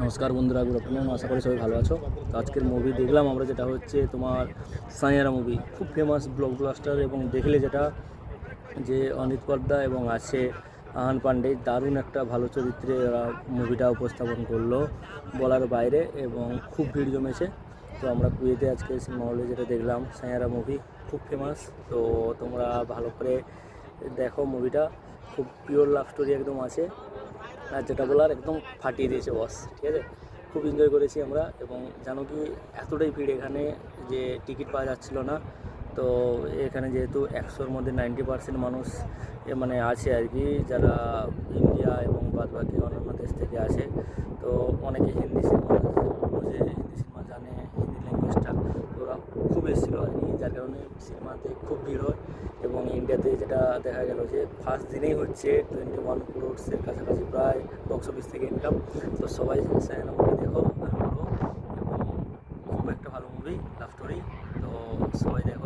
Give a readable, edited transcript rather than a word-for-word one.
নমস্কার বন্ধুরা, good afternoon. আশা করি সবাই ভালো আছো। তো আজকের মুভি দেখলাম আমরা, যেটা হচ্ছে তোমার সাঁইয়ারা মুভি। খুব ফেমাস ব্লকবাস্টার, এবং দেখলে যেটা যে অনিত পর্দা এবং আছে আহান পান্ডে, দারুণ একটা ভালো চরিত্রে ওরা মুভিটা উপস্থাপন করলো বলার বাইরে, এবং খুব ভিড় জমেছে। তো আমরা কুয়েতে আজকে সিনেমা হলে যেটা দেখলাম সাঁইয়ারা মুভি, খুব ফেমাস। তো তোমরা ভালো করে দেখো মুভিটা, খুব পিওর লাভ স্টোরি একদম আছে। আর যেটা বলার একদম ফাটিয়ে দিয়েছে বস, ঠিক আছে। খুব এনজয় করেছি আমরা, এবং জানো কি এতটাই ভিড় এখানে যে টিকিট পাওয়া যাচ্ছিল না। তো এখানে যেহেতু 100-র মধ্যে 90% মানুষ মানে আছে আর কি, যারা ইন্ডিয়া এবং বাদবাকি অন্যান্য দেশ থেকে আসে। তো অনেকে হিন্দি সিনেমা বোঝে, হিন্দি সিনেমা জানে, হিন্দি ল্যাঙ্গুয়েজটা। তো ওরা খুব এসেছিলো আর কি, যার কারণে সিনেমাতে খুব ভিড় হয়। এবং ইন্ডিয়াতে যেটা দেখা গেল যে ফার্স্ট দিনেই হচ্ছে 21 ক্রোড়সের কাছাকাছি প্রায় বক্স অফিস থেকে ইনকাম। তো সবাই সাঁইয়ারা মুভি দেখো, আমি বলবো। এবং খুব একটা ভালো মুভি, লাভ স্টোরি। তো সবাই দেখো।